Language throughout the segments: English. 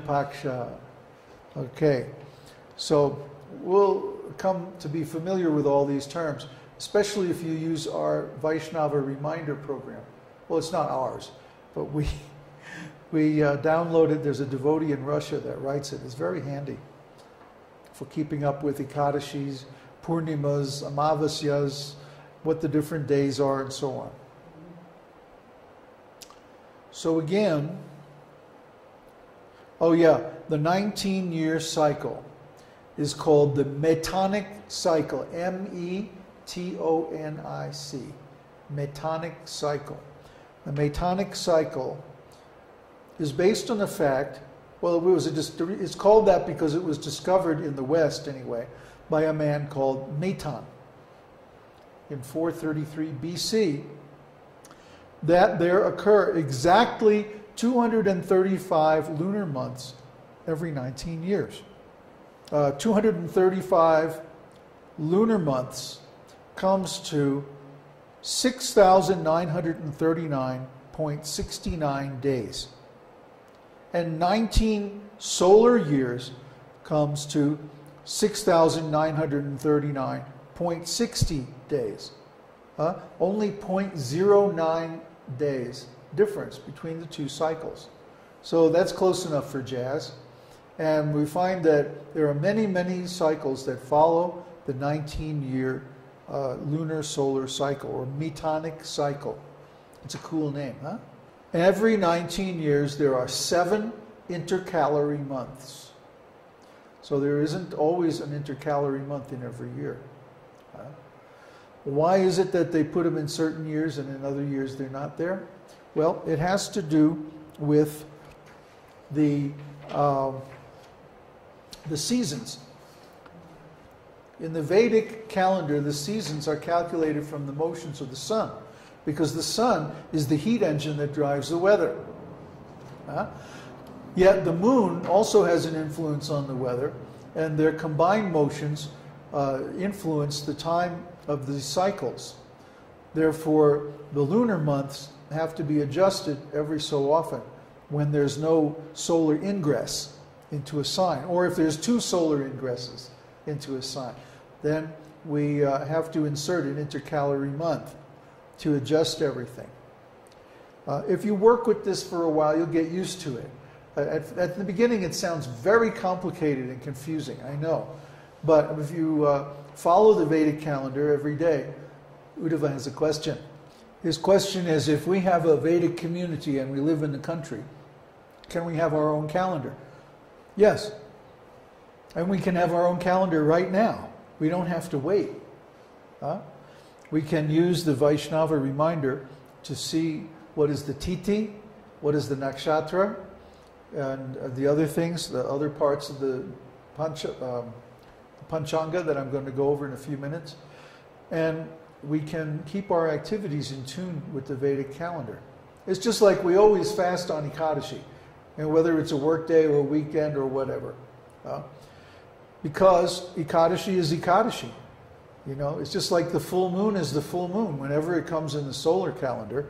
Paksha. Okay, so we'll come to be familiar with all these terms, especially if you use our Vaishnava reminder program. Well, it's not ours, but we downloaded. There's a devotee in Russia that writes it. It's very handy for keeping up with Ekadashis, Purnimas, Amavasyas, what the different days are, and so on. So again, oh yeah, the 19-year cycle is called the Metonic cycle, M-E-T-O-N-I-C, Metonic cycle. The Metonic cycle is based on the fact, well, it's called that because it was discovered in the West anyway, by a man called Meton in 433 BC, that there occur exactly 235 lunar months every 19 years. 235 lunar months comes to 6,939.69 days. And 19 solar years comes to 6,939.60 days. Only 0.09 days difference between the two cycles. So that's close enough for jazz. And we find that there are many, many cycles that follow the 19-year lunar solar cycle, or Metonic cycle. It's a cool name, huh? Every 19 years there are 7 intercalary months. So there isn't always an intercalary month in every year. Why is it that they put them in certain years and in other years they're not there? Well, it has to do with the seasons. In the Vedic calendar, the seasons are calculated from the motions of the sun, because the sun is the heat engine that drives the weather. Yet the moon also has an influence on the weather, and their combined motions influence the time of the cycles. Therefore, the lunar months have to be adjusted every so often when there's no solar ingress into a sign, or if there's 2 solar ingresses into a sign, then we have to insert an intercalary month to adjust everything. If you work with this for a while, you'll get used to it. At the beginning, it sounds very complicated and confusing, I know. But if you follow the Vedic calendar every day, Uddhava has a question. His question is, if we have a Vedic community and we live in the country, can we have our own calendar? Yes. And we can have our own calendar right now. We don't have to wait. We can use the Vaishnava reminder to see what is the Tithi, what is the Nakshatra, and the other things, the other parts of the Panchanga that I'm going to go over in a few minutes. And we can keep our activities in tune with the Vedic calendar. It's just like we always fast on Ekadashi, and whether it's a work day or a weekend or whatever. Because Ekadashi is Ekadashi. You know, it's just like the full moon is the full moon. Whenever it comes in the solar calendar,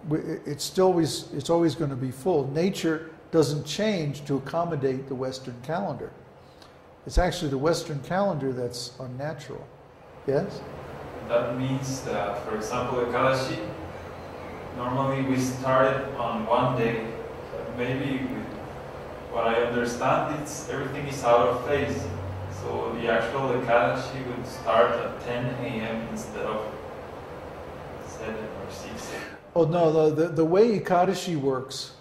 it's always going to be full. Nature doesn't change to accommodate the Western calendar. It's actually the Western calendar that's unnatural. Yes? That means that, for example, Ekadashi, normally we started on one day, but maybe with what I understand, everything is out of phase. So the actual Ekadashi would start at 10 a.m. instead of 7 or 6 a.m. Oh no, the way Ekadashi works,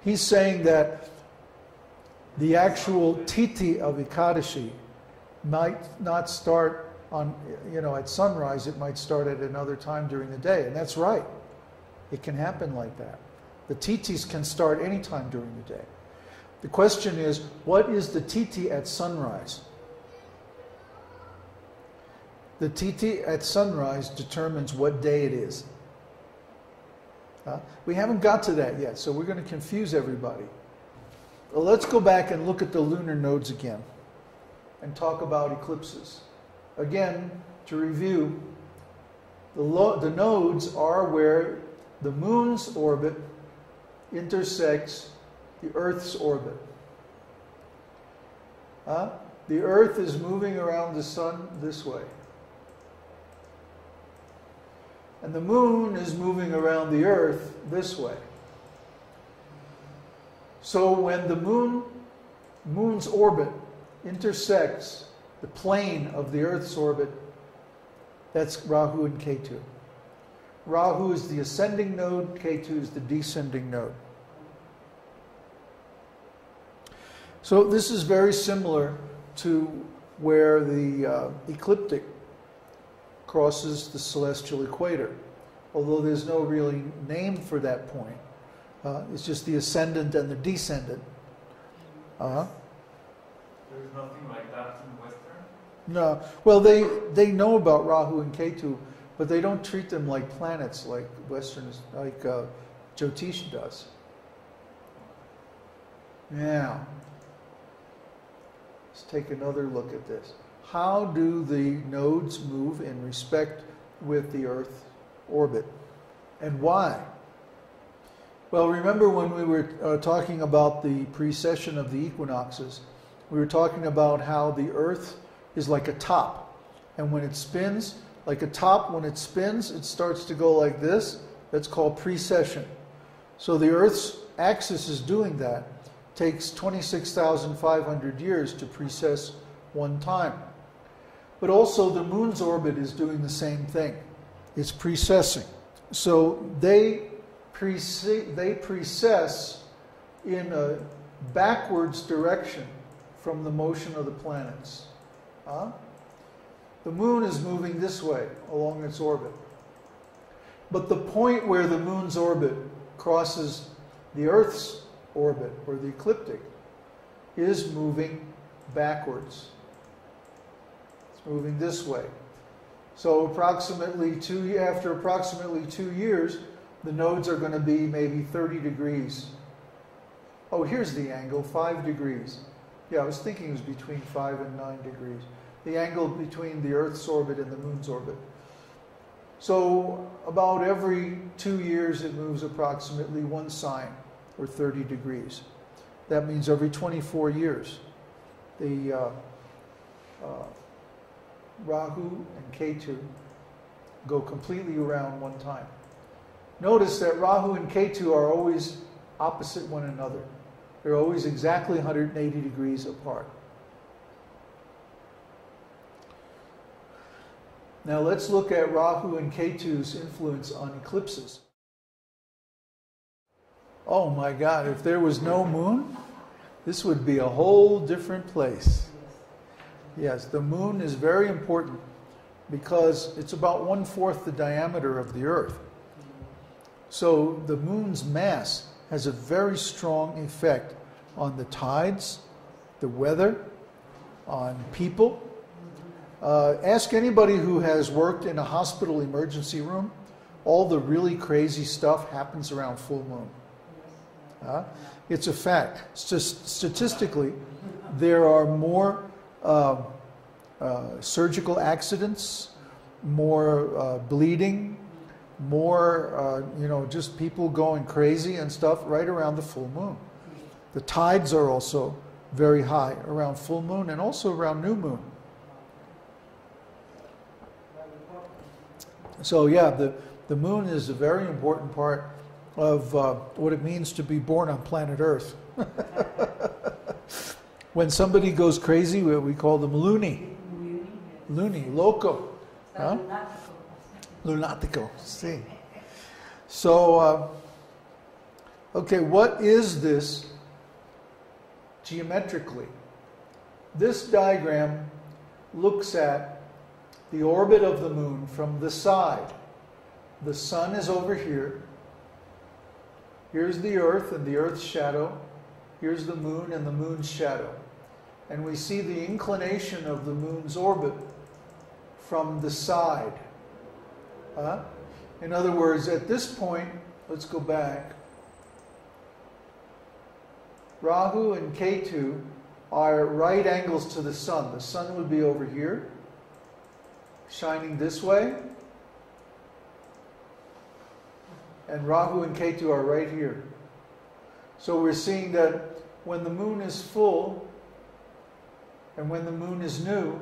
he's saying that the actual Tithi of Ekadashi might not start on, at sunrise. It might start at another time during the day, and that's right. It can happen like that. The Tithis can start any time during the day. The question is, what is the Tithi at sunrise? The Tithi at sunrise determines what day it is. We haven't got to that yet, so we're going to confuse everybody. Well, let's go back and look at the lunar nodes again and talk about eclipses. Again, to review, the nodes are where the moon's orbit intersects the Earth's orbit. The Earth is moving around the sun this way. And the moon is moving around the Earth this way. So when the moon's orbit intersects the plane of the Earth's orbit, that's Rahu and Ketu. Rahu is the ascending node, Ketu is the descending node. So this is very similar to where the ecliptic crosses the celestial equator, although there's no really name for that point. It's just the ascendant and the descendant. There's nothing like that in Western? No. Well, they know about Rahu and Ketu, but they don't treat them like planets like Westerns, like Jyotish does. Now, let's take another look at this. How do the nodes move in respect with the Earth orbit? And why? Well, remember when we were talking about the precession of the equinoxes, we were talking about how the Earth is like a top. And when it spins, like a top, when it spins, it starts to go like this. That's called precession. So the Earth's axis is doing that. It takes 26,500 years to precess one time. But also the moon's orbit is doing the same thing. It's precessing. So they precess in a backwards direction from the motion of the planets. The moon is moving this way along its orbit. But the point where the moon's orbit crosses the Earth's orbit, or the ecliptic, is moving backwards. It's moving this way. So after approximately 2 years, the nodes are going to be maybe 30 degrees. Oh, here's the angle, 5 degrees. Yeah, I was thinking it was between 5 and 9 degrees. The angle between the Earth's orbit and the moon's orbit. So about every 2 years it moves approximately 1 sign, or 30 degrees. That means every 24 years the Rahu and Ketu go completely around one time. Notice that Rahu and Ketu are always opposite one another. They're always exactly 180 degrees apart. Now let's look at Rahu and Ketu's influence on eclipses. Oh my God, if there was no moon, this would be a whole different place. Yes, the moon is very important because it's about 1/4 the diameter of the Earth. So the moon's mass has a very strong effect on the tides, the weather, on people. Ask anybody who has worked in a hospital emergency room. All the really crazy stuff happens around full moon. It's a fact. Statistically, there are more surgical accidents, more bleeding, more, just people going crazy and stuff right around the full moon. The tides are also very high around full moon and also around new moon. So yeah, the moon is a very important part of what it means to be born on planet Earth. When somebody goes crazy, we call them loony. Loony, loco. Huh? Lunatico, see. So, okay, what is this geometrically? This diagram looks at the orbit of the moon from the side. The sun is over here. Here's the Earth and the Earth's shadow. Here's the moon and the moon's shadow. And we see the inclination of the moon's orbit from the side. In other words, at this point, let's go back. Rahu and Ketu are right angles to the sun. The sun would be over here, shining this way. And Rahu and Ketu are right here. So we're seeing that when the moon is full, and when the moon is new,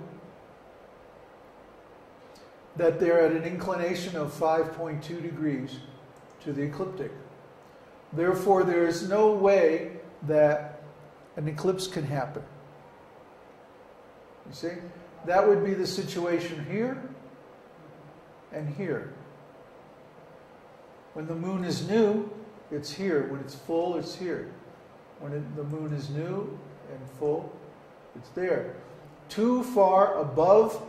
that they're at an inclination of 5.2 degrees to the ecliptic. Therefore, there is no way that an eclipse can happen. You see? That would be the situation here and here. When the moon is new, it's here. When it's full, it's here. When the moon is new and full, it's there. Too far above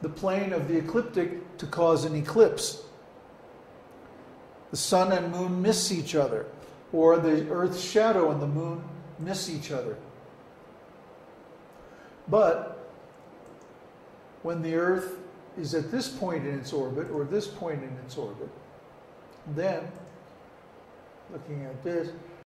the plane of the ecliptic to cause an eclipse. The sun and moon miss each other, or the Earth's shadow and the moon miss each other. But when the Earth is at this point in its orbit, or this point in its orbit, then, looking at this,